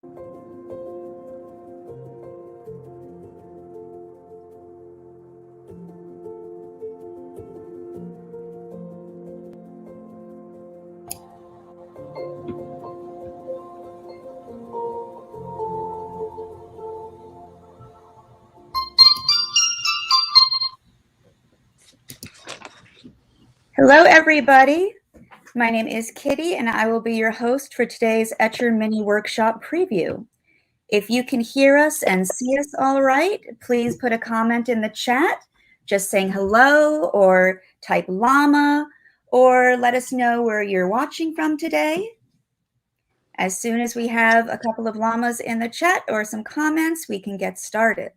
Hello, everybody. My name is Kitty, and I will be your host for today's Etchr mini workshop preview. If you can hear us and see us all right, please put a comment in the chat, just saying hello, or type llama, or let us know where you're watching from today. As soon as we have a couple of llamas in the chat or some comments, we can get started.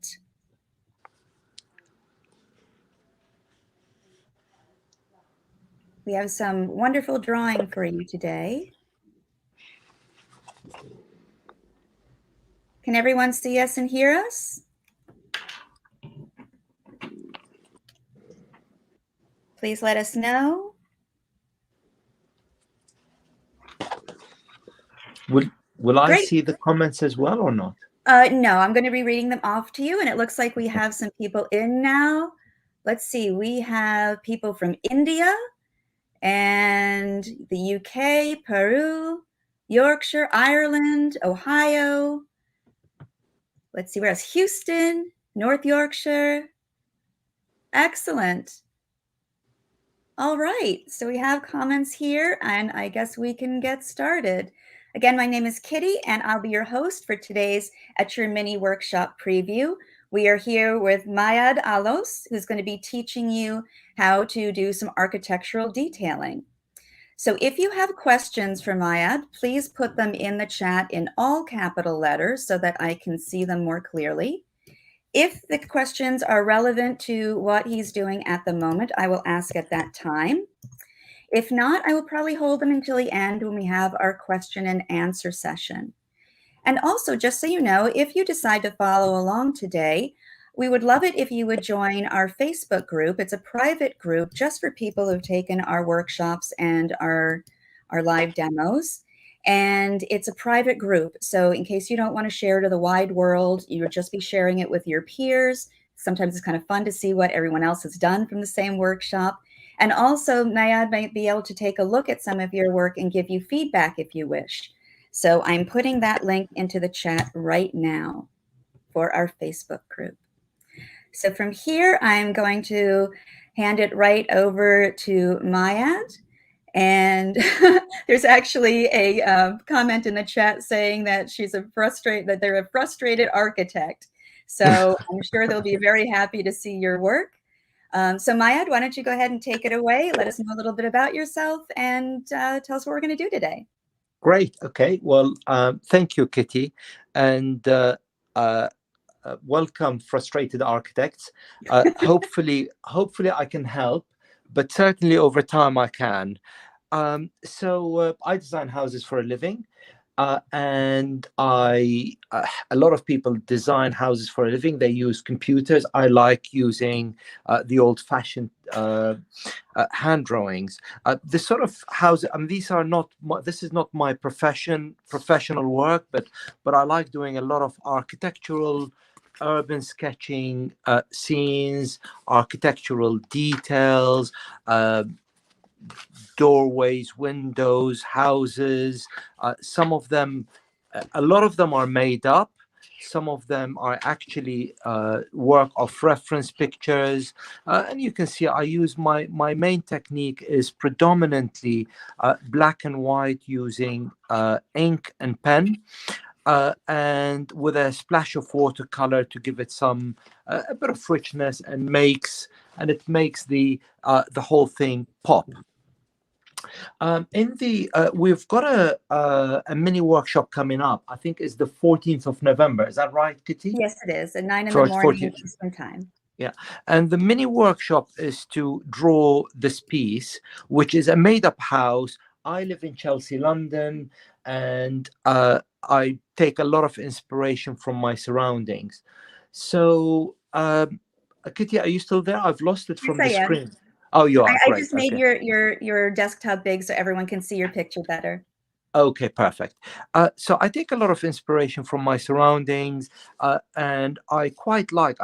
We have some wonderful drawing for you today. Can everyone see us and hear us? Please let us know. Will I see the comments as well or not? No, I'm going to be reading them off to you, and it looks like we have some people in now. Let's see, we have people from India and the UK, Peru, Yorkshire, Ireland, Ohio. Let's see, where else? Houston, North Yorkshire. Excellent. All right, so we have comments here, and I guess we can get started. Again, my name is Kitty, and I'll be your host for today's Etchr mini workshop preview. We are here with Mayad Allos, who's going to be teaching you how to do some architectural detailing. So if you have questions for Mayad, please put them in the chat in all capital letters so that I can see them more clearly. If the questions are relevant to what he's doing at the moment, I will ask at that time. If not, I will probably hold them until the end when we have our question and answer session. And also, just so you know, if you decide to follow along today, we would love it if you would join our Facebook group. It's a private group just for people who've taken our workshops and our live demos. And it's a private group. So in case you don't want to share to the wide world, you would just be sharing it with your peers. Sometimes it's kind of fun to see what everyone else has done from the same workshop. And also, Mayad might be able to take a look at some of your work and give you feedback if you wish. So I'm putting that link into the chat right now for our Facebook group. So from here, I'm going to hand it right over to Mayad. And there's actually a comment in the chat saying that they're a frustrated architect. So I'm sure they'll be very happy to see your work. So Mayad, why don't you go ahead and take it away? Let us know a little bit about yourself and tell us what we're going to do today. Great. Okay. Well, thank you, Kitty, and welcome, frustrated architects. Hopefully I can help, but certainly over time I can. So I design houses for a living, and a lot of people design houses for a living. They use computers. I like using the old-fashioned hand drawings. This sort of house, this is not my professional work, but I like doing a lot of architectural, urban sketching, scenes, architectural details, doorways, windows, houses. Some of them, a lot of them are made up. Some of them are actually work of reference pictures. And you can see I use my main technique is predominantly black and white using ink and pen. And with a splash of watercolor to give it some a bit of richness, and it makes the whole thing pop. We've got a mini workshop coming up. I think it's the 14th of November. Is that right, Kitty? Yes, it is. At 9 in the morning Eastern time. Yeah, and the mini workshop is to draw this piece, which is a made-up house. I live in Chelsea, London, and I take a lot of inspiration from my surroundings. So, Kitty, are you still there? I've lost it from the screen. Oh, you are. I just made your desktop big so everyone can see your picture better. Okay, perfect. So I take a lot of inspiration from my surroundings, and I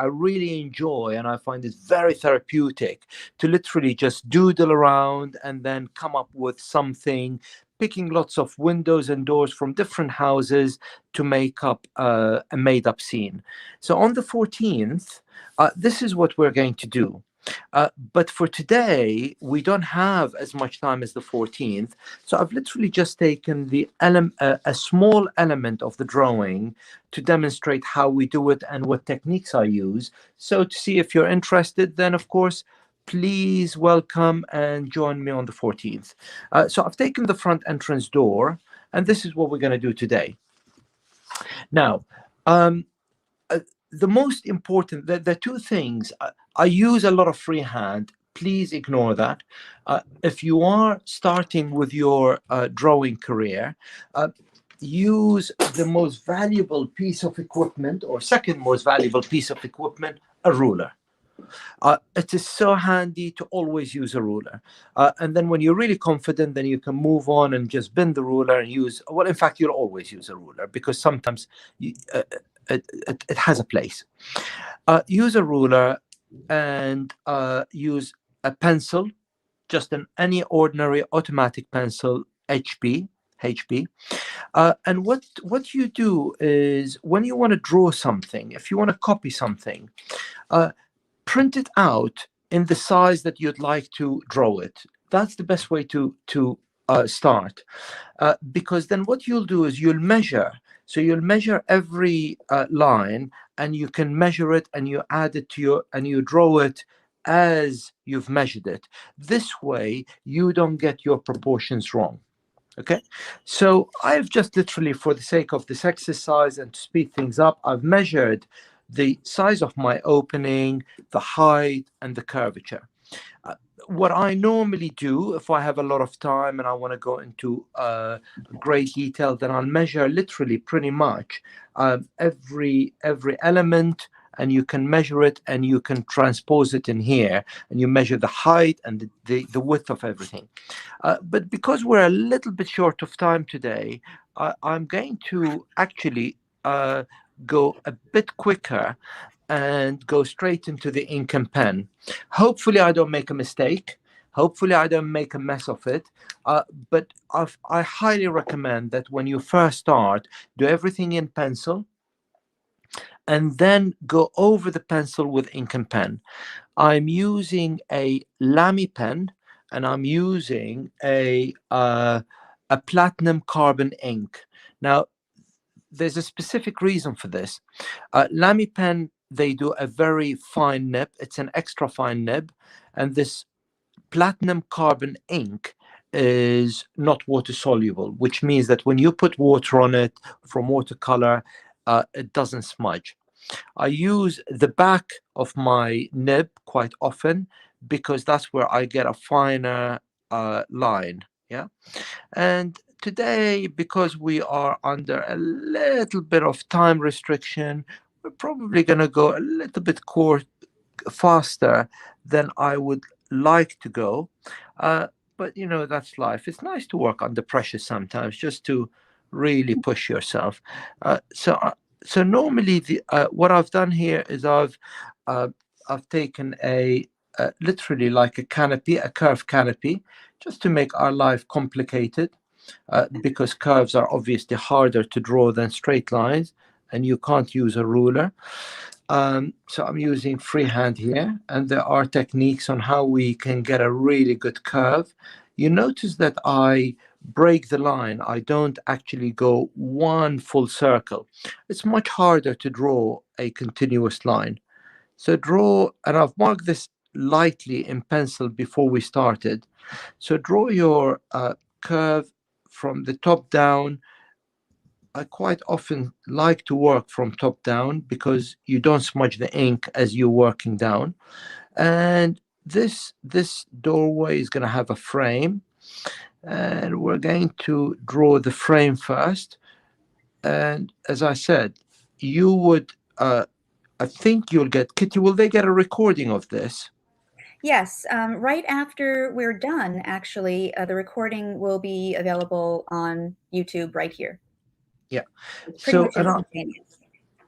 really enjoy, and I find it very therapeutic to literally just doodle around and then come up with something, picking lots of windows and doors from different houses to make up a made up scene. So on the 14th, this is what we're going to do. But for today, we don't have as much time as the 14th. So I've literally just taken a small element of the drawing to demonstrate how we do it and what techniques I use. So to see if you're interested, then of course, please welcome and join me on the 14th. So I've taken the front entrance door, and this is what we're going to do today. Now, um, uh, the most important, the two things, I use a lot of freehand. Please ignore that. If you are starting with your drawing career, use the most valuable piece of equipment, or second most valuable piece of equipment, a ruler. It is so handy to always use a ruler. And then when you're really confident, then you can move on and just bend the ruler and use, well, in fact, you'll always use a ruler because sometimes it has a place. Use a ruler and use a pencil, just any ordinary automatic pencil, HB. And what you do is when you want to draw something, if you want to copy something, print it out in the size that you'd like to draw it. That's the best way to start, because then what you'll do is you'll measure. So you'll measure every line, and you can measure it, and you add it to your, and you draw it as you've measured it. This way, you don't get your proportions wrong. Okay, so I've just literally, for the sake of this exercise and to speed things up, I've measured the size of my opening, the height, and the curvature. What I normally do, if I have a lot of time and I want to go into great detail, then I'll measure literally pretty much every element, and you can measure it and you can transpose it in here, and you measure the height and the width of everything. But because we're a little bit short of time today, I'm going to actually go a bit quicker and go straight into the ink and pen. Hopefully I don't make a mistake. Hopefully I don't make a mess of it. But I highly recommend that when you first start, do everything in pencil and then go over the pencil with ink and pen. I'm using a Lamy pen, and I'm using a platinum carbon ink. Now, there's a specific reason for this. Lamy pen, they do a very fine nib. It's an extra fine nib, and this platinum carbon ink is not water soluble, which means that when you put water on it from watercolor, it doesn't smudge. I use the back of my nib quite often because that's where I get a finer line. Yeah. And today, because we are under a little bit of time restriction, we're probably going to go a little bit faster than I would like to go. But, you know, that's life. It's nice to work under pressure sometimes, just to really push yourself. So normally, what I've done here is I've taken literally like a canopy, a curved canopy, just to make our life complicated, because curves are obviously harder to draw than straight lines, and you can't use a ruler. So I'm using freehand here, and there are techniques on how we can get a really good curve. You notice that I break the line. I don't actually go one full circle. It's much harder to draw a continuous line. So draw, and I've marked this lightly in pencil before we started. So draw your curve from the top down. I quite often like to work from top down because you don't smudge the ink as you're working down. And this doorway is going to have a frame, and we're going to draw the frame first. And as I said, you would I think you'll get, Kitty, will they get a recording of this? Yes, right after we're done, actually, the recording will be available on YouTube right here. Yeah. It's pretty So, much instantaneous.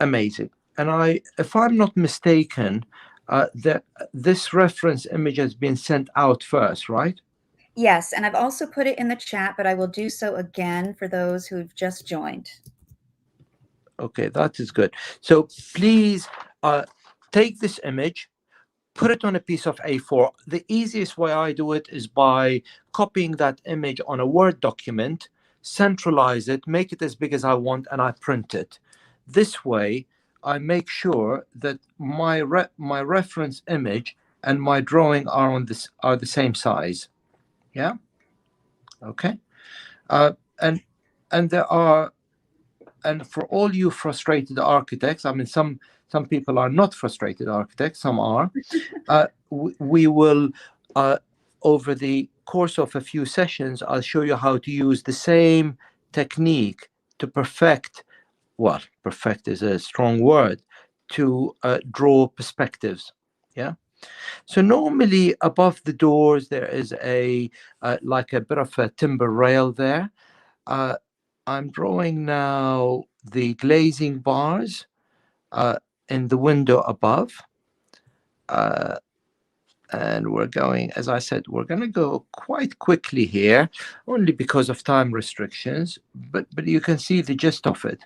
amazing. And if I'm not mistaken, that this reference image has been sent out first, right? Yes, and I've also put it in the chat, but I will do so again for those who've just joined. Okay, that is good. So please take this image, put it on a piece of A4. The easiest way I do it is by copying that image on a Word document, centralize it, make it as big as I want, and I print it. This way, I make sure that my reference image and my drawing are the same size. Yeah. Okay. Uh, and and there are and for all you frustrated architects, I mean, some people are not frustrated architects, some are. We will, over the course of a few sessions, I'll show you how to use the same technique to perfect. Well, perfect is a strong word, to draw perspectives. Yeah. So normally above the doors there is a like a bit of a timber rail there. Uh, I'm drawing now the glazing bars in the window above. Uh, and we're going, as I said, we're going to go quite quickly here, only because of time restrictions, but you can see the gist of it.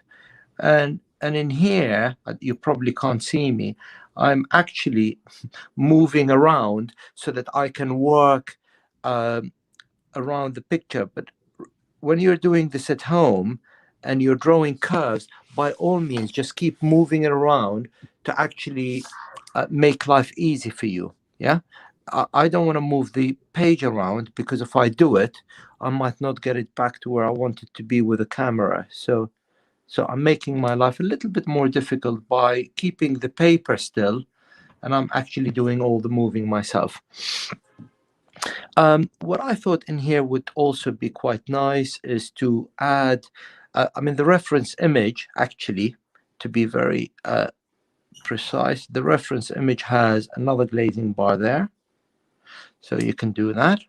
And in here, you probably can't see me, I'm actually moving around so that I can work um, around the picture. But when you're doing this at home and you're drawing curves, by all means, just keep moving it around to actually make life easy for you. Yeah. I don't want to move the page around because if I do it, I might not get it back to where I want it to be with a camera. So I'm making my life a little bit more difficult by keeping the paper still, and I'm actually doing all the moving myself. What I thought in here would also be quite nice is to add, I mean, the reference image, actually, to be very precise, the reference image has another glazing bar there. So you can do that.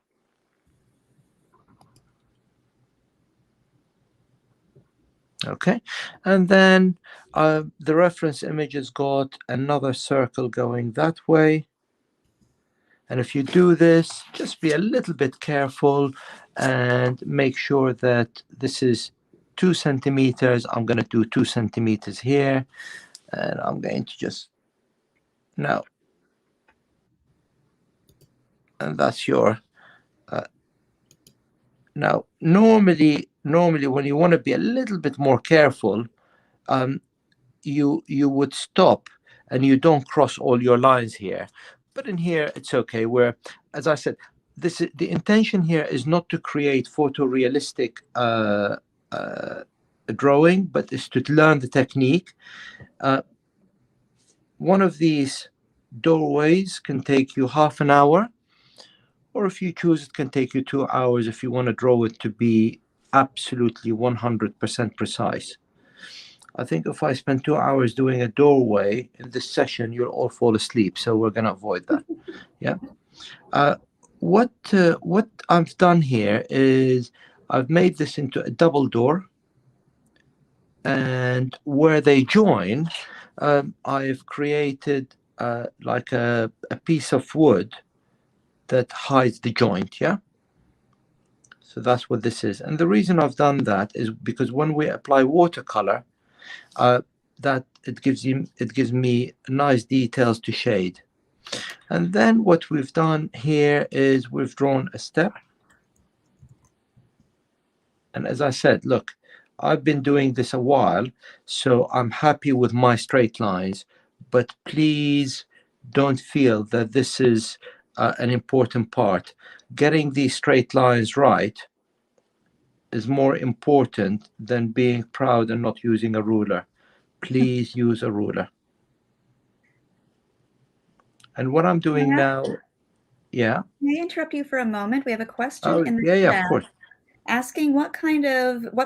Okay. And then the reference image has got another circle going that way. And if you do this, just be a little bit careful and make sure that this is 2 centimeters. I'm going to do 2 centimeters here, and I'm going to just now, and that's your now normally when you want to be a little bit more careful, you would stop and you don't cross all your lines here, but in here it's okay. Where, as I said, this is the intention here is not to create photorealistic drawing, but is to learn the technique. One of these doorways can take you half an hour, or if you choose, it can take you 2 hours if you want to draw it to be absolutely 100% precise. I think if I spend 2 hours doing a doorway in this session, you'll all fall asleep. So we're going to avoid that. Yeah. What I've done here is I've made this into a double door, and where they join, I've created like a piece of wood that hides the joint. Yeah. So that's what this is. And the reason I've done that is because when we apply watercolor, that it gives me nice details to shade. And then what we've done here is we've drawn a step. And as I said, look, I've been doing this a while, so I'm happy with my straight lines, but please don't feel that this is an important part. Getting these straight lines right is more important than being proud and not using a ruler. Please use a ruler. And what I'm doing now, yeah. May I interrupt you for a moment? We have a question Oh, in the yeah, of chat course. asking what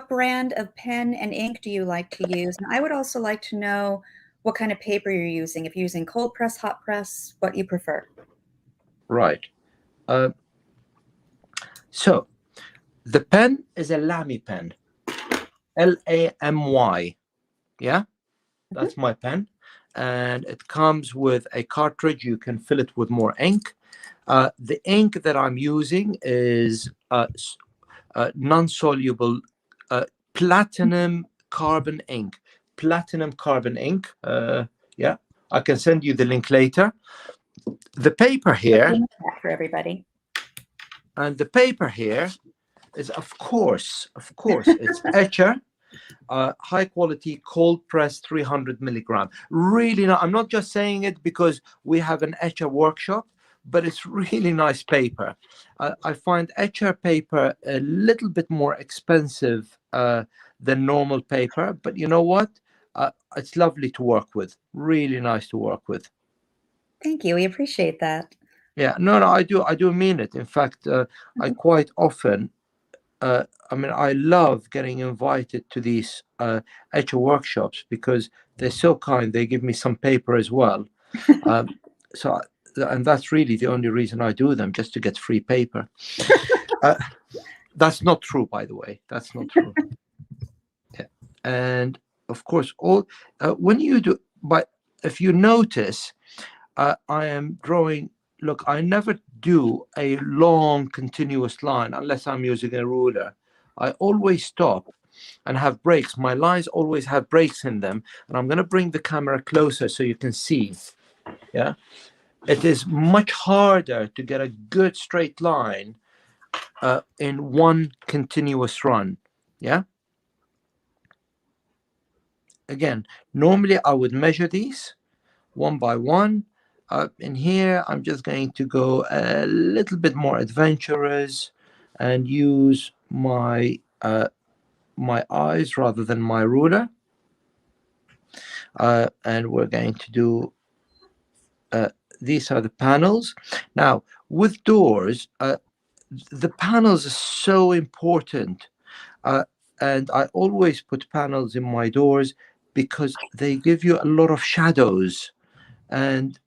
brand of pen and ink do you like to use? And I would also like to know what kind of paper you're using. If you're using cold press, hot press, what you prefer. Right. Uh, so the pen is a Lamy pen, Lamy. Yeah, that's my pen. And it comes with a cartridge. You can fill it with more ink. The ink that I'm using is non-soluble platinum carbon ink. Platinum carbon ink. Yeah, I can send you the link later. The paper here, for everybody. and the paper here is, of course, it's Etchr, high quality cold press 300 milligram. Really, I'm not just saying it because we have an Etchr workshop, but it's really nice paper. I find Etchr paper a little bit more expensive than normal paper, but you know what? It's lovely to work with. Really nice to work with. Thank you. We appreciate that. Yeah, no, I do mean it. In fact, I quite often, I mean, I love getting invited to these Etchr workshops because they're so kind. They give me some paper as well. So, and that's really the only reason I do them, just to get free paper. That's not true, by the way. That's not true. Yeah. And of course, when you do, but if you notice, I am drawing. Look, I never do a long continuous line unless I'm using a ruler. I always stop and have breaks. My lines always have breaks in them. And I'm going to bring the camera closer so you can see. Yeah. It is much harder to get a good straight line in one continuous run. Yeah. Again, normally I would measure these one by one. In here, I'm just going to go a little bit more adventurous and use my my eyes rather than my ruler. And we're going to do, these are the panels. Now, with doors, the panels are so important. And I always put panels in my doors because they give you a lot of shadows. And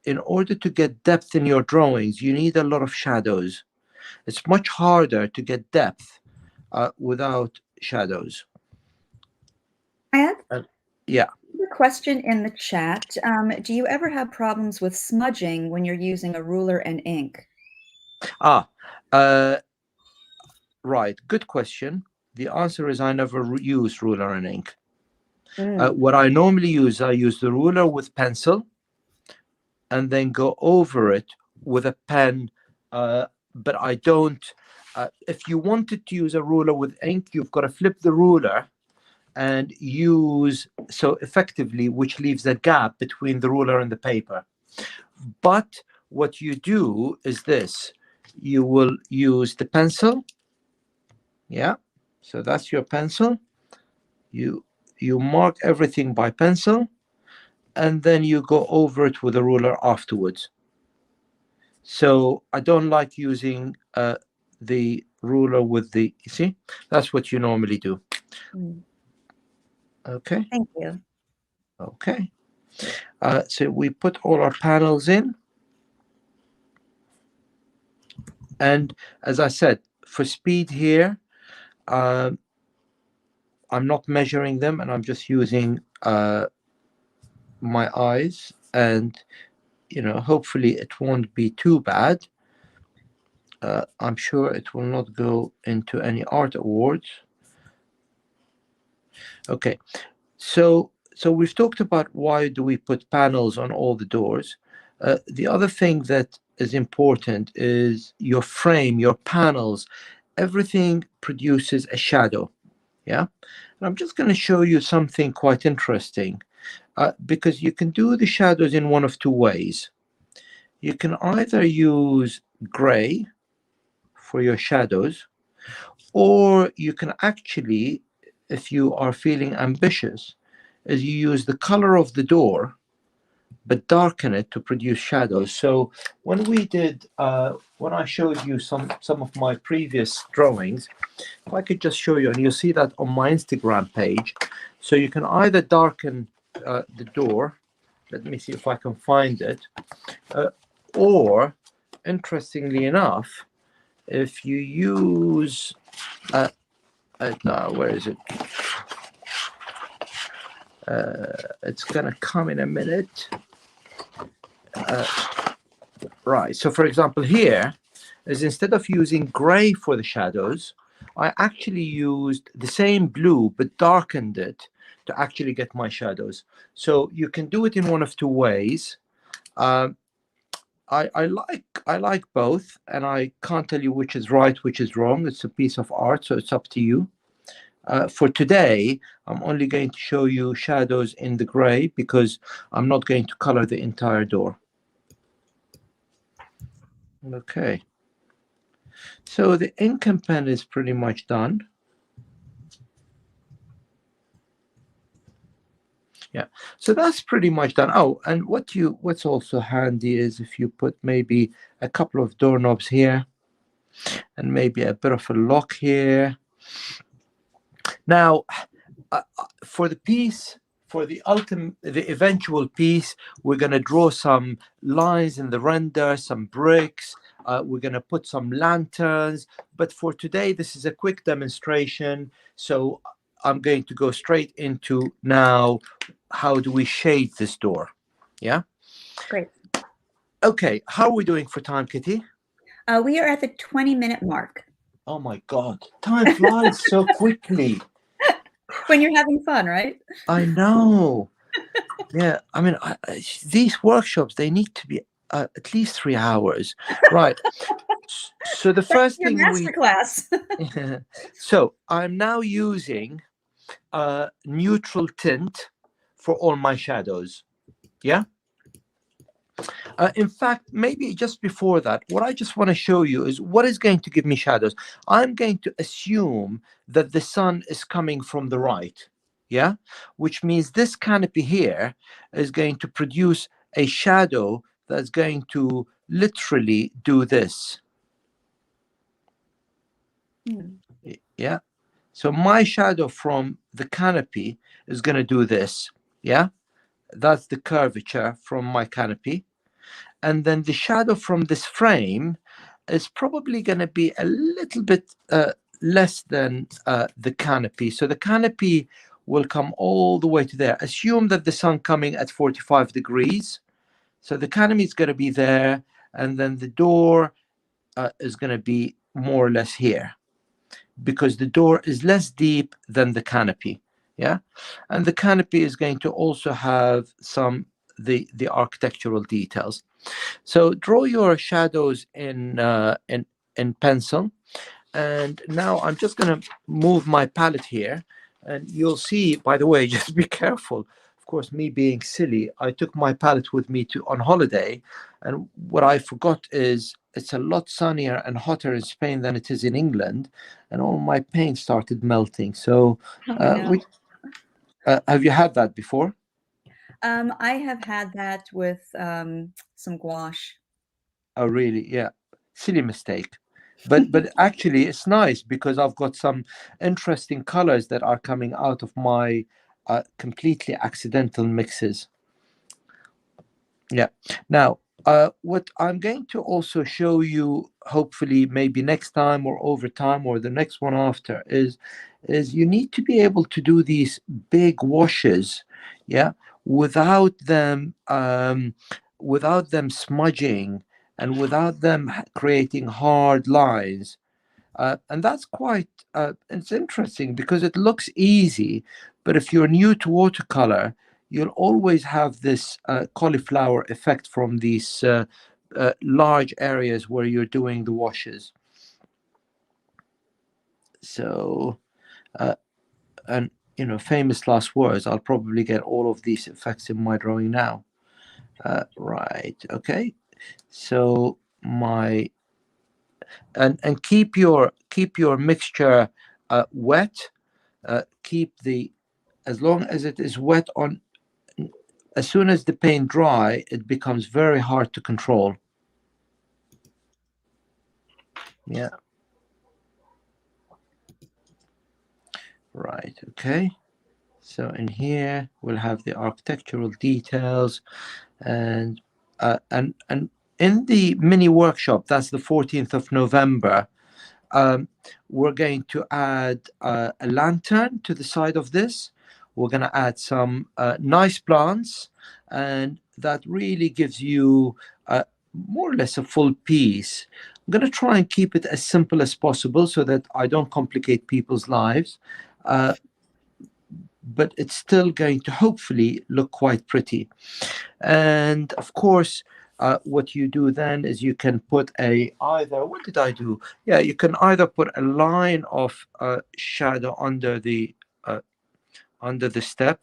in order to get depth in your drawings, you need a lot of shadows. It's much harder to get depth without shadows. Mayad? Yeah. A question in the chat. Do you ever have problems with smudging when you're using a ruler and ink? Right. Good question. The answer is I never use ruler and ink. What I normally use, I use the ruler with pencil and then go over it with a pen. But I don't. If you wanted to use a ruler with ink, you've got to flip the ruler and use so effectively, which leaves a gap between the ruler and the paper. But what you do is this: you will use the pencil. Yeah, so that's your pencil. You mark everything by pencil, and then you go over it with a ruler afterwards. So I don't like using the ruler with the, you see, that's what you normally do. Okay. Thank you. Okay. So we put all our panels in. And as I said, for speed here, I'm not measuring them and I'm just using my eyes, and hopefully it won't be too bad. I'm sure it will not go into any art awards. Okay, so we've talked about why do we put panels on all the doors. The other thing that is important is your frame, your panels, everything produces a shadow. Yeah, and I'm just going to show you something quite interesting, because you can do the shadows in one of two ways. You can either use gray for your shadows, or you can actually, if you are feeling ambitious, is you use the color of the door but darken it to produce shadows. So when we did, when I showed you some of my previous drawings, if I could just show you, and you'll see that on my Instagram page. So you can either darken the door, let me see if I can find it, or interestingly enough, if you use where is it? It's gonna come in a minute. Right. So, for example, here is instead of using gray for the shadows, I actually used the same blue but darkened it to actually get my shadows. So you can do it in one of two ways. Um, I like both, and I can't tell you which is right, which is wrong. It's a piece of art, so it's up to you. For today, I'm only going to show you shadows in the gray because I'm not going to color the entire door. Okay. So the ink and pen is pretty much done. Yeah, so that's pretty much done. Oh, and what's also handy is if you put maybe a couple of doorknobs here and maybe a bit of a lock here. Now, for the piece, for the eventual piece, we're going to draw some lines in the render, some bricks. We're going to put some lanterns. But for today, this is a quick demonstration. So I'm going to go straight into now, how do we shade this door? Yeah. Great. Okay. How are we doing for time, Kitty? We are at the 20-minute mark. Oh my God. Time flies so quickly. When you're having fun, right? I know. Yeah, I mean, these workshops, they need to be at least 3 hours, right? So the first Your thing masterclass. So I'm now using neutral tint for all my shadows. Yeah. In fact, maybe just before that, what I just want to show you is what is going to give me shadows. I'm going to assume that the sun is coming from the right. Yeah, which means this canopy here is going to produce a shadow that's going to literally do this. Yeah, so my shadow from the canopy is going to do this. Yeah, that's the curvature from my canopy. And then the shadow from this frame is probably going to be a little bit less than the canopy. So the canopy will come all the way to there. Assume that the sun coming at 45 degrees. So the canopy is going to be there, and then the door is going to be more or less here, because the door is less deep than the canopy. Yeah, and the canopy is going to also have some the architectural details. So draw your shadows in pencil. And now I'm just going to move my palette here. And you'll see, by the way, just be careful. Of course, me being silly, I took my palette with me on holiday. And what I forgot is it's a lot sunnier and hotter in Spain than it is in England. And all my paint started melting. So No. have you had that before? I have had that with some gouache. Oh, really? Yeah. Silly mistake. But actually it's nice because I've got some interesting colors that are coming out of my completely accidental mixes. Yeah. Now, what I'm going to also show you, hopefully maybe next time or over time or the next one after, is you need to be able to do these big washes, yeah, without them smudging and without them creating hard lines. And that's quite it's interesting because it looks easy, but if you're new to watercolor, you'll always have this cauliflower effect from these large areas where you're doing the washes. So and famous last words, I'll probably get all of these effects in my drawing now. Right, okay. So and keep your mixture wet. Keep as long as it is wet on. As soon as the paint dry, it becomes very hard to control. Yeah. Right. Okay. So in here we'll have the architectural details, and in the mini workshop, that's the 14th of November, we're going to add a lantern to the side of this. We're going to add some nice plants, and that really gives you more or less a full piece. I'm going to try and keep it as simple as possible so that I don't complicate people's lives, but it's still going to hopefully look quite pretty. And of course, what you do then is you can put either, what did I do? Yeah, you can either put a line of shadow under the step.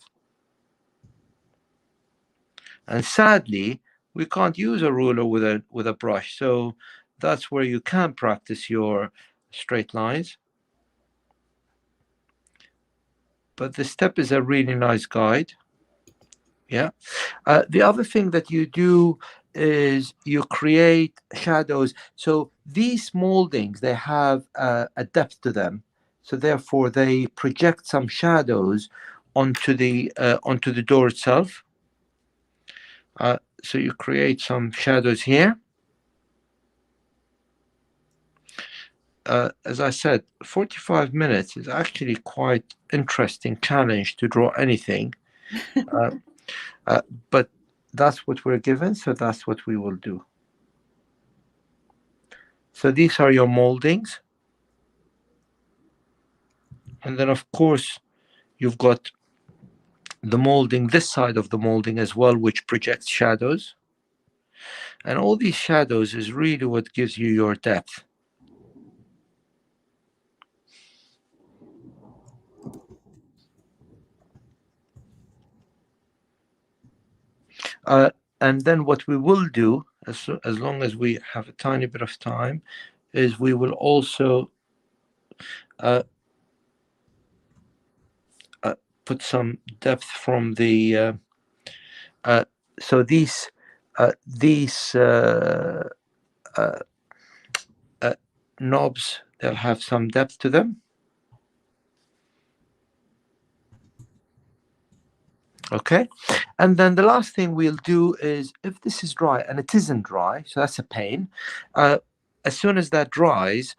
And sadly, we can't use a ruler with a brush. So that's where you can practice your straight lines. But the step is a really nice guide. Yeah. The other thing that you do is you create shadows. So these moldings, they have a depth to them. So therefore, they project some shadows onto the door itself. So you create some shadows here. As I said, 45 minutes is actually quite interesting challenge to draw anything. But that's what we're given, so that's what we will do. So these are your moldings. And then, of course, you've got the molding, this side of the molding as well, which projects shadows. And all these shadows is really what gives you your depth. And then what we will do, as long as we have a tiny bit of time, is we will also put some depth from the so these knobs, they'll have some depth to them. Okay, and then the last thing we'll do is, if this is dry, and it isn't dry, so that's a pain, as soon as that dries,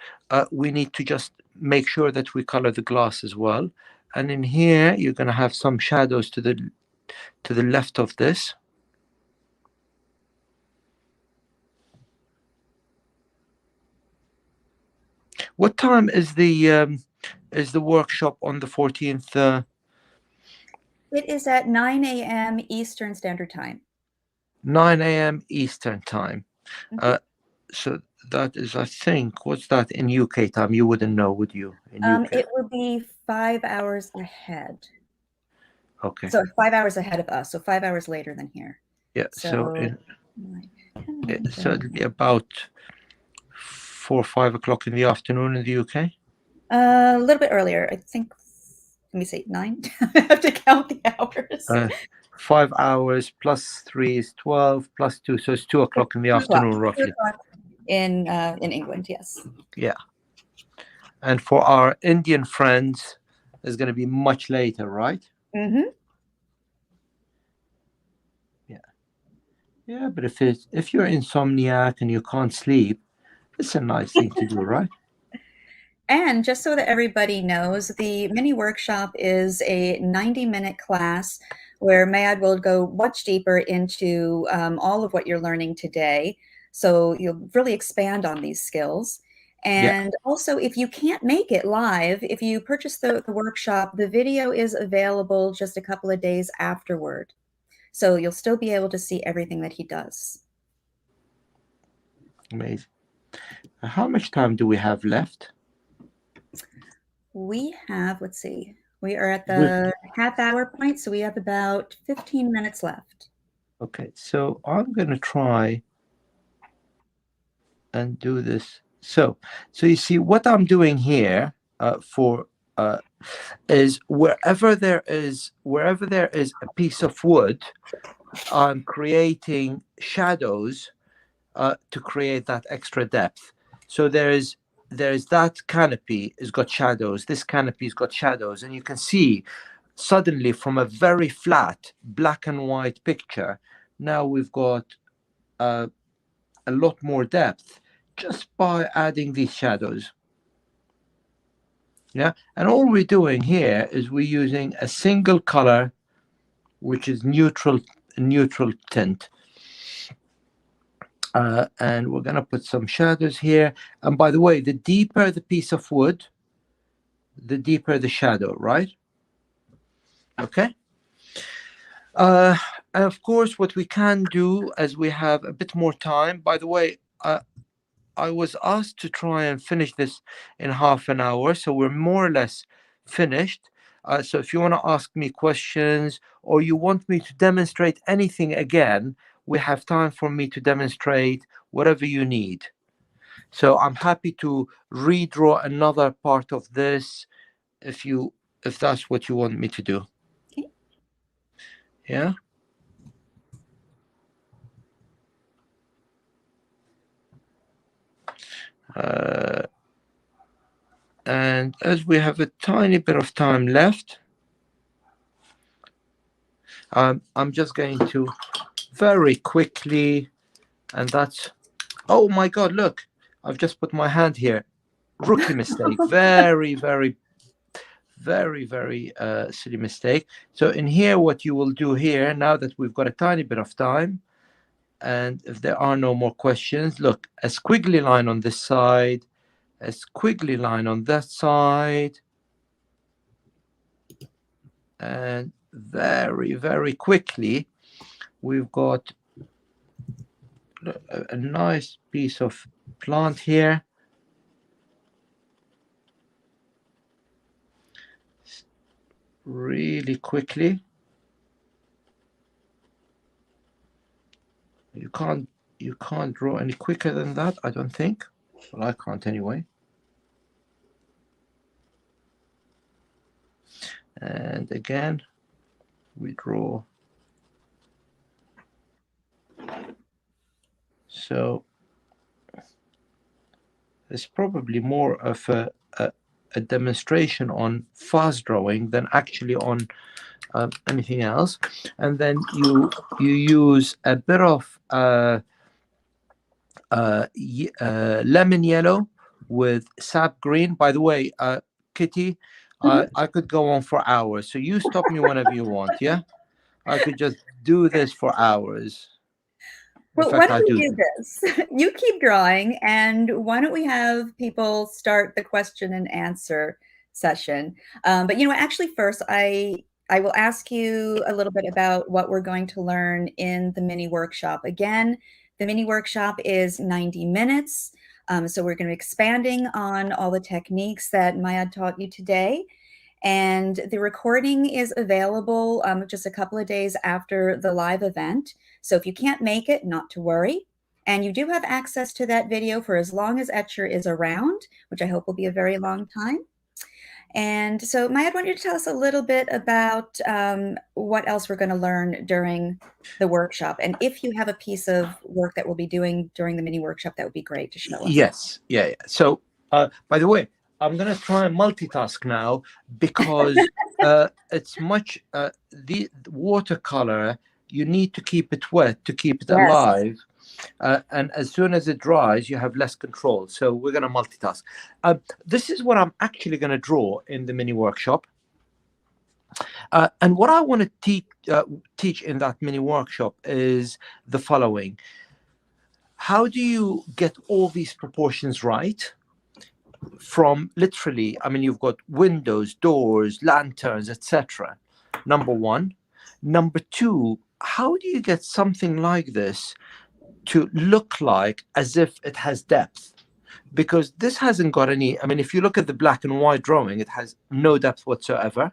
we need to just make sure that we color the glass as well. And in here, you're going to have some shadows to the left of this. What time is the workshop on the 14th? It is at 9 a.m. Eastern Standard Time. 9 a.m. Eastern Time. So that is, I think, what's that in UK time? You wouldn't know, would you? In UK? It will be 5 hours ahead. Okay. So 5 hours ahead of us. So 5 hours later than here. Yeah. So it'll be about 4 or 5 o'clock in the afternoon in the UK. A little bit earlier, I think. Let me see, 9. I have to count the hours. 5 hours plus 3 is 12 plus 2, so it's 2 o'clock in the afternoon, roughly. 2 o'clock in England, yes. Yeah. And for our Indian friends, it's going to be much later, right? Mm-hmm. Yeah. Yeah, but if you're insomniac and you can't sleep, it's a nice thing to do, right? And just so that everybody knows, the mini workshop is a 90-minute class where Mayad will go much deeper into all of what you're learning today. So you'll really expand on these skills. And also, if you can't make it live, if you purchase the workshop, the video is available just a couple of days afterward. So you'll still be able to see everything that he does. Amazing. How much time do we have left? We have, let's see, we are at the half-hour point, so we have about 15 minutes left. Okay, so I'm going to try and do this. So you see what I'm doing here is wherever there is a piece of wood, I'm creating shadows to create that extra depth. So there's that canopy has got shadows, this canopy's got shadows, and you can see suddenly from a very flat black and white picture, now we've got a a lot more depth just by adding these shadows. Yeah, and all we're doing here is we're using a single color, which is neutral tint. And we're going to put some shadows here. And by the way, the deeper the piece of wood, the deeper the shadow, right? Okay. And of course, what we can do as we have a bit more time, by the way, I was asked to try and finish this in half an hour, so we're more or less finished. So if you want to ask me questions or you want me to demonstrate anything again, we have time for me to demonstrate whatever you need. So I'm happy to redraw another part of this if that's what you want me to do. Okay. Yeah. And as we have a tiny bit of time left, I'm just going to very quickly, and that's, oh my God, look, I've just put my hand here. Rookie mistake. Very, very, very, very silly mistake. So in here, what you will do here, now that we've got a tiny bit of time, and if there are no more questions, look, a squiggly line on this side, a squiggly line on that side, and very, very quickly, we've got a nice piece of plant here. Really quickly. You can't draw any quicker than that, I don't think. Well, I can't anyway. And again, we draw. So it's probably more of a demonstration on fast drawing than actually on anything else. And then you use a bit of lemon yellow with sap green. By the way, Kitty, I could go on for hours. So you stop me whenever you want. Yeah, I could just do this for hours. Well, why don't we do this? You keep drawing, and why don't we have people start the question and answer session? But actually, first, I will ask you a little bit about what we're going to learn in the mini workshop. Again, the mini workshop is 90 minutes. So we're going to be expanding on all the techniques that Mayad taught you today. And the recording is available just a couple of days after the live event. So if you can't make it, not to worry. And you do have access to that video for as long as Etchr is around, which I hope will be a very long time. And so Mayad, I want you to tell us a little bit about what else we're going to learn during the workshop. And if you have a piece of work that we'll be doing during the mini workshop, that would be great to show us. Yes. Yeah. So by the way, I'm going to try and multitask now because it's much, the watercolor, you need to keep it wet to keep it alive. And as soon as it dries, you have less control. So we're going to multitask. This is what I'm actually going to draw in the mini workshop. And what I want to teach in that mini workshop is the following. How do you get all these proportions right? From literally, I mean, you've got windows, doors, lanterns, etc. Number one. Number two, how do you get something like this to look like as if it has depth? Because this hasn't got any, I mean, if you look at the black and white drawing, it has no depth whatsoever.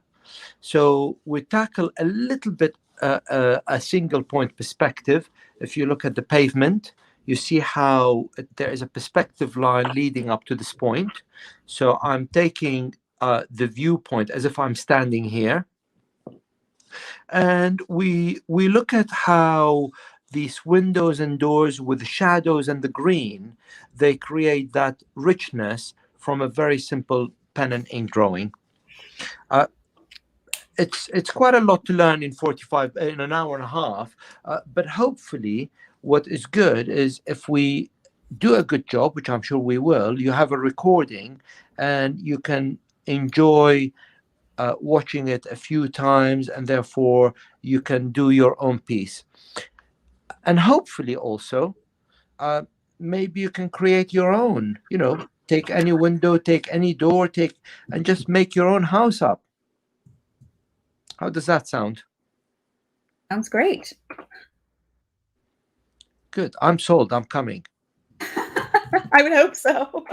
So we tackle a little bit a single point perspective. If you look at the pavement, you see how there is a perspective line leading up to this point. So I'm taking the viewpoint as if I'm standing here. And we look at how these windows and doors with the shadows and the green, they create that richness from a very simple pen and ink drawing. It's quite a lot to learn in an hour and a half, but hopefully what is good is if we do a good job, which I'm sure we will, you have a recording and you can enjoy watching it a few times, and therefore you can do your own piece. And hopefully also, uh, maybe you can create your own, take any window, take any door, and just make your own house up. How does that sound? Sounds great. Good. I'm sold. I'm coming. I would hope so.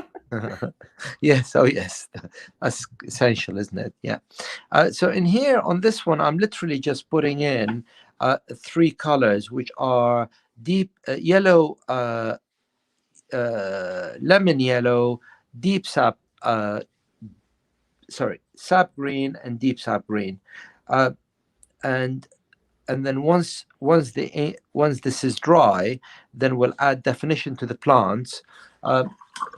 Yes. Oh, yes. That's essential, isn't it? Yeah. So in here on this one, I'm literally just putting in 3 colors, which are deep yellow, lemon yellow, deep sap, sap green, and deep sap green. Uh, and then once this is dry, then we'll add definition to the plants,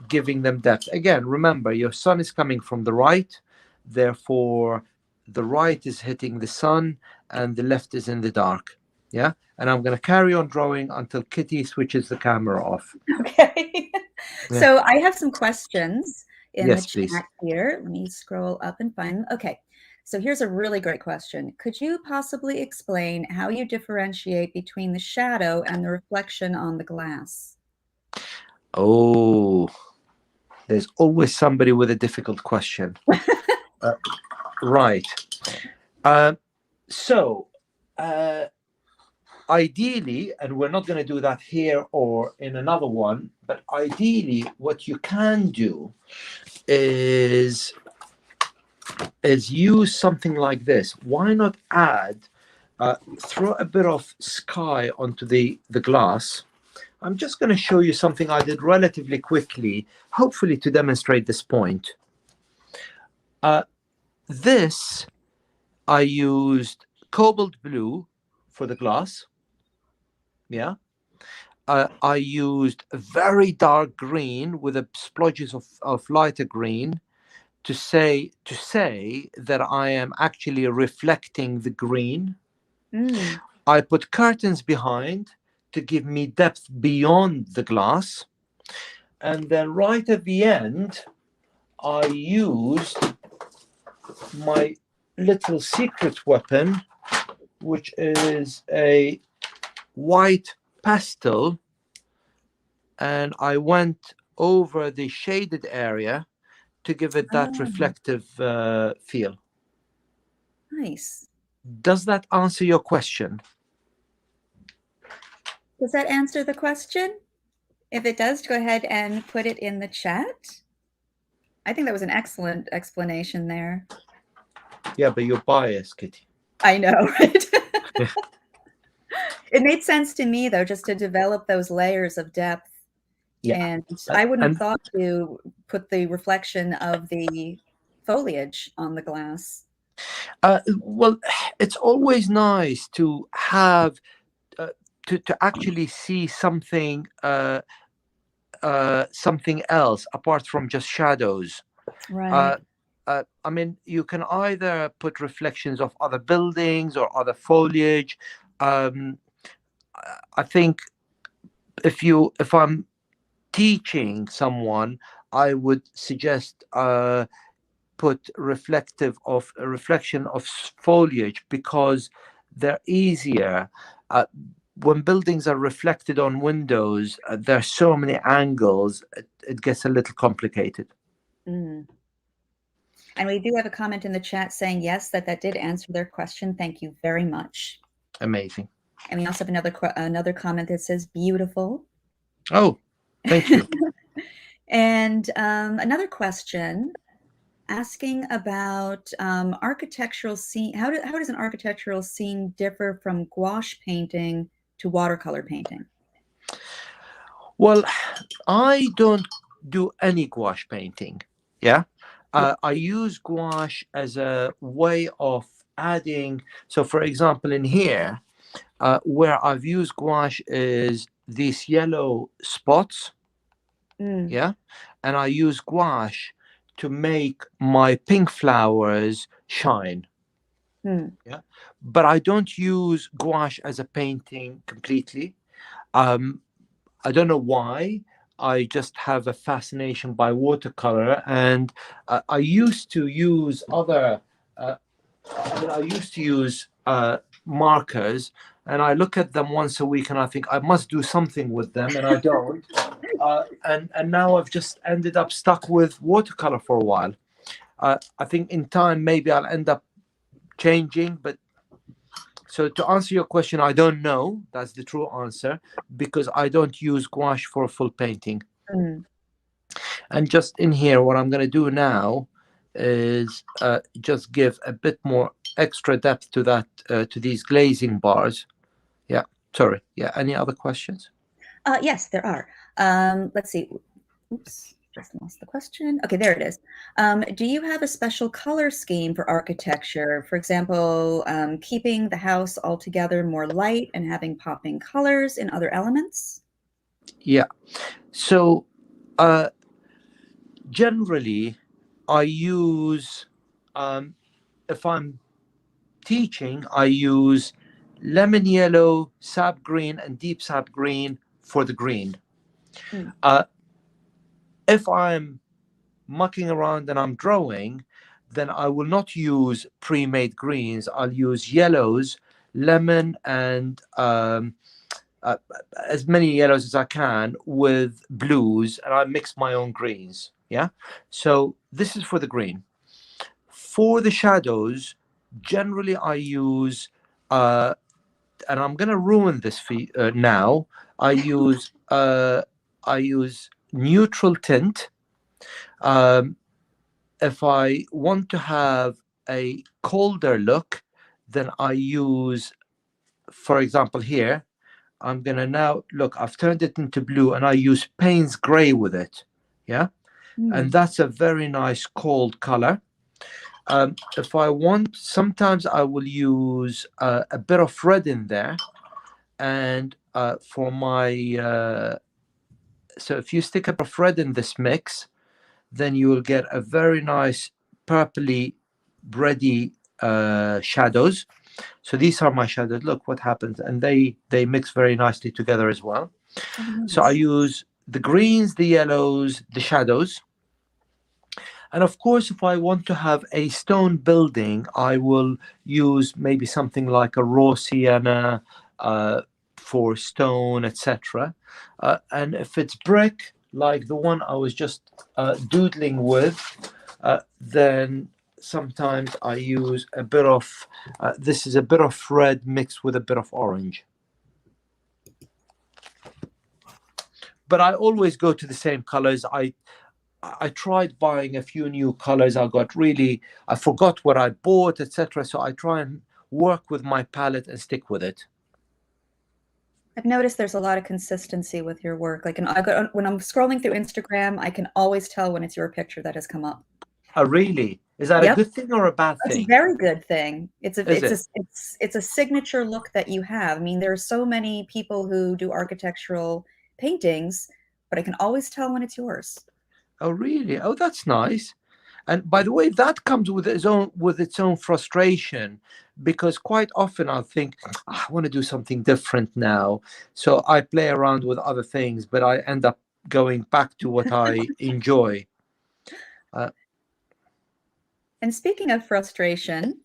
giving them depth. Again, remember, your sun is coming from the right, therefore the right is hitting the sun and the left is in the dark. Yeah. And I'm going to carry on drawing until Kitty switches the camera off. Okay. Yeah. So I have some questions in Yes, the please. chat here. Let me scroll up and find them. Okay. So here's a really great question. Could you possibly explain how you differentiate between the shadow and the reflection on the glass? Oh, there's always somebody with a difficult question. Right. So ideally, and we're not going to do that here or in another one, but ideally what you can do is use something like this. Why not throw a bit of sky onto the glass. I'm just going to show you something I did relatively quickly, hopefully to demonstrate this point. This, I used cobalt blue for the glass. Yeah. I used a very dark green with a splodges of lighter green to say that I am actually reflecting the green. I put curtains behind to give me depth beyond the glass. And then right at the end, I used my little secret weapon, which is a white pastel, and I went over the shaded area to give it that reflective feel. Nice. Does that answer your question? Does that answer the question? If it does, go ahead and put it in the chat. I think that was an excellent explanation there. Yeah, but you're biased, Kitty. I know, right? It made sense to me, though, just to develop those layers of depth. Yeah. And I wouldn't have thought to put the reflection of the foliage on the glass. Well, it's always nice to have to actually see something something else apart from just shadows. Right. I mean, you can either put reflections of other buildings or other foliage. I think if I'm teaching someone, I would suggest put a reflection of foliage, because they're easier. When buildings are reflected on windows, there are so many angles, it gets a little complicated. And we do have a comment in the chat saying, yes, that did answer their question. Thank you very much. Amazing. And we also have another comment that says, beautiful. Oh, thank you. And another question asking about architectural scene. How does an architectural scene differ from gouache painting to watercolor painting? Well, I don't do any gouache painting. Yeah. I use gouache as a way of adding. So, for example, in here, where I've used gouache is these yellow spots. Yeah. And I use gouache to make my pink flowers shine. Yeah. But I don't use gouache as a painting completely. I don't know why. I just have a fascination by watercolor, and I used to use other. I used to use markers, and I look at them once a week, and I think I must do something with them, and I don't. And now I've just ended up stuck with watercolor for a while. I think in time maybe I'll end up changing, but so to answer your question, I don't know. That's the true answer, because I don't use gouache for a full painting. Mm. And just in here, what I'm going to do now is just give a bit more extra depth to that, to these glazing bars. Yeah, sorry. Yeah, any other questions? Yes, there are. Let's see. Oops, just lost the question. Okay, there it is. Do you have a special color scheme for architecture? For example, keeping the house altogether more light and having popping colors in other elements? Yeah. So generally, I use, if I'm teaching, I use lemon yellow, sap green, and deep sap green for the green. Mm. If I'm mucking around and I'm drawing, then I will not use pre-made greens. I'll use yellows, lemon, and uh, as many yellows as I can with blues, and I mix my own greens. Yeah. So this is for the green. For the shadows, generally I use, and I'm gonna ruin this for now. I use neutral tint. Um, if I want to have a colder look, then I use, for example, here, I'm gonna now look, I've turned it into blue and I use Payne's gray with it. Yeah. And Mm. that's a very nice cold color. If I want, sometimes I will use a bit of red in there. And for my, so if you stick a bit of red in this mix, then you will get a very nice purpley, bready shadows. So these are my shadows. Look what happens, and they mix very nicely together as well. Oh, So I nice. use the greens, the yellows, the shadows, and of course, if I want to have a stone building, I will use maybe something like a raw sienna for stone, etc. And if it's brick, like the one I was just doodling with, then sometimes I use a bit of, this is a bit of red mixed with a bit of orange. But I always go to the same colors. I tried buying a few new colors. I forgot what I bought, etc. So I try and work with my palette and stick with it. I've noticed there's a lot of consistency with your work. Like, when I'm scrolling through Instagram, I can always tell when it's your picture that has come up. Oh, really? Is that a Yep. good thing or a bad That's a thing? very good thing. It's a Is it's it? a it's a signature look that you have. I mean, there are so many people who do architectural paintings, but I can always tell when it's yours. Oh, really? Oh, that's nice. And by the way, that comes with its own frustration, because quite often I'll think, "Ah, I want to do something different now." So I play around with other things, but I end up going back to what I enjoy. Uh, And speaking of frustration,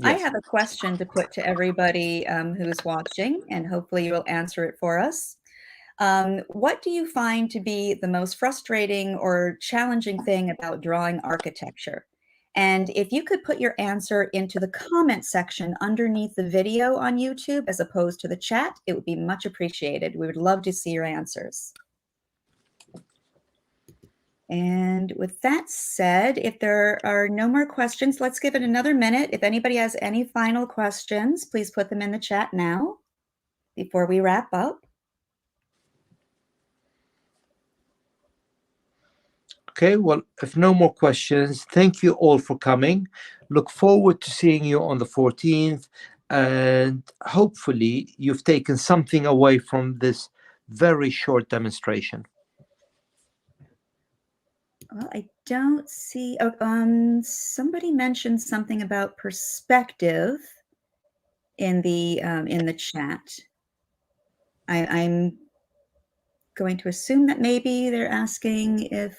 I yes. have a question to put to everybody who's watching, and hopefully you'll answer it for us. What do you find to be the most frustrating or challenging thing about drawing architecture? And if you could put your answer into the comment section underneath the video on YouTube as opposed to the chat, it would be much appreciated. We would love to see your answers. And with that said, if there are no more questions, let's give it another minute. If anybody has any final questions, please put them in the chat now before we wrap up. Okay, well, if no more questions, thank you all for coming. Look forward to seeing you on the 14th. And hopefully, you've taken something away from this very short demonstration. Well, I don't see. Oh, somebody mentioned something about perspective in the chat. I'm going to assume that maybe they're asking if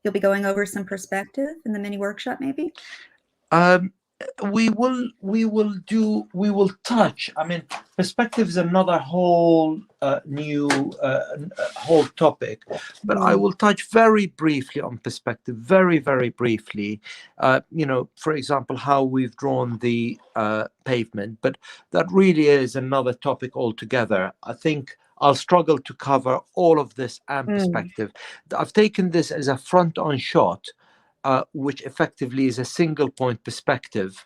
you'll be going over some perspective in the mini workshop, maybe? We will touch. I mean, perspective is another whole new whole topic, but I will touch very briefly on perspective, very briefly. For example, how we've drawn the pavement, but that really is another topic altogether. I think I'll struggle to cover all of this and perspective. I've taken this as a front-on shot, which effectively is a single point perspective.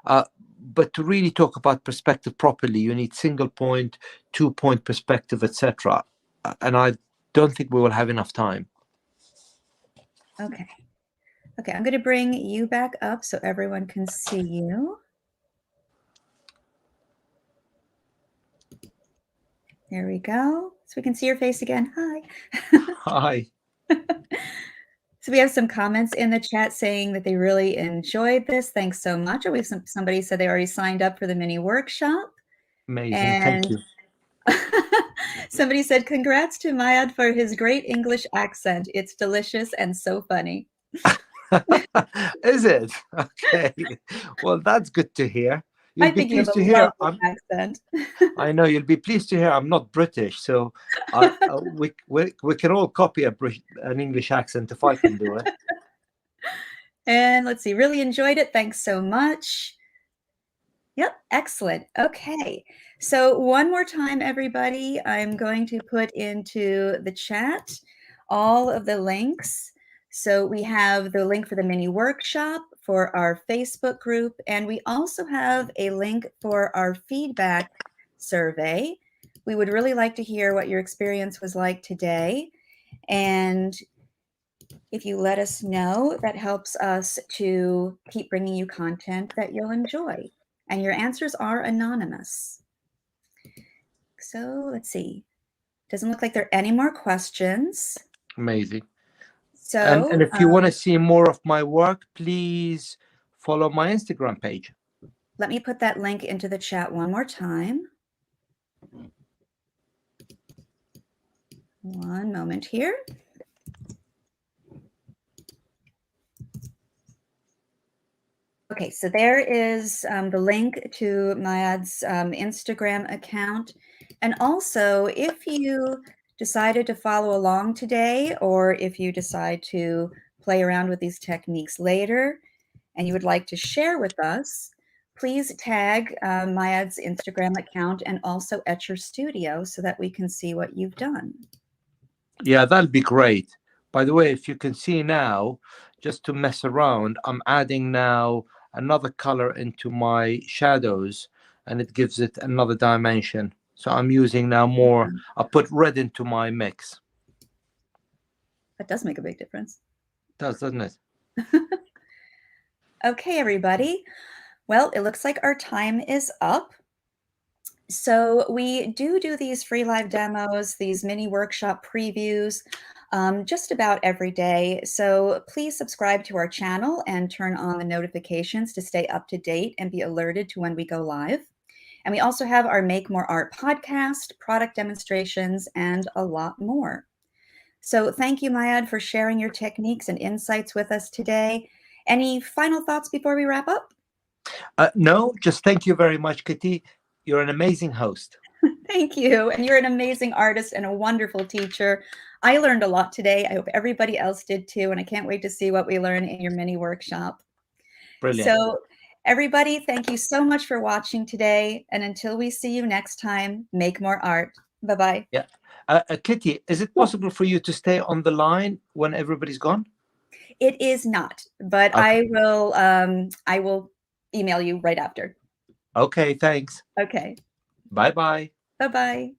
But to really talk about perspective properly, you need single point, 2-point perspective, etc. And I don't think we will have enough time. Okay, I'm going to bring you back up so everyone can see you. There we go. So we can see your face again. Hi. Hi. So we have some comments in the chat saying that they really enjoyed this. Thanks so much. Or we have somebody said they already signed up for the mini workshop. Amazing. And thank you. Somebody said, congrats to Mayad for his great English accent. It's delicious and so funny. Is it? Okay. Well, that's good to hear. You'll be pleased to hear. Accent. I know you'll be pleased to hear I'm not British, so we can all copy an English accent if I can do it. And let's see, really enjoyed it. Thanks so much. Yep, excellent. Okay, so one more time, everybody, I'm going to put into the chat all of the links. So we have the link for the mini workshop, for our Facebook group, and we also have a link for our feedback survey. We would really like to hear what your experience was like today. And if you let us know, that helps us to keep bringing you content that you'll enjoy. And your answers are anonymous. So let's see. Doesn't look like there are any more questions. Amazing. So, and if you want to see more of my work, please follow my Instagram page. Let me put that link into the chat one more time. One moment here. Okay, so there is the link to Mayad's Instagram account. And also, if you decided to follow along today, or if you decide to play around with these techniques later, and you would like to share with us, please tag Mayad's Instagram account and also Etchr Studio so that we can see what you've done. Yeah, that'll be great. By the way, if you can see now, just to mess around, I'm adding now another color into my shadows, and it gives it another dimension. So I'm using now more, I put red into my mix. That does make a big difference. It does, doesn't it? Okay, everybody. Well, it looks like our time is up. So we do these free live demos, these mini workshop previews, just about every day. So please subscribe to our channel and turn on the notifications to stay up to date and be alerted to when we go live. And we also have our Make More Art podcast, product demonstrations, and a lot more. So thank you, Mayad, for sharing your techniques and insights with us today. Any final thoughts before we wrap up? No, just thank you very much, Kitty. You're an amazing host. Thank you. And you're an amazing artist and a wonderful teacher. I learned a lot today. I hope everybody else did too. And I can't wait to see what we learn in your mini workshop. Brilliant. So everybody, thank you so much for watching today. And until we see you next time, make more art. Bye-bye. Yeah. Kitty, is it possible for you to stay on the line when everybody's gone? It is not, but okay. I will email you right after. Okay, thanks. Okay. Bye-bye. Bye-bye.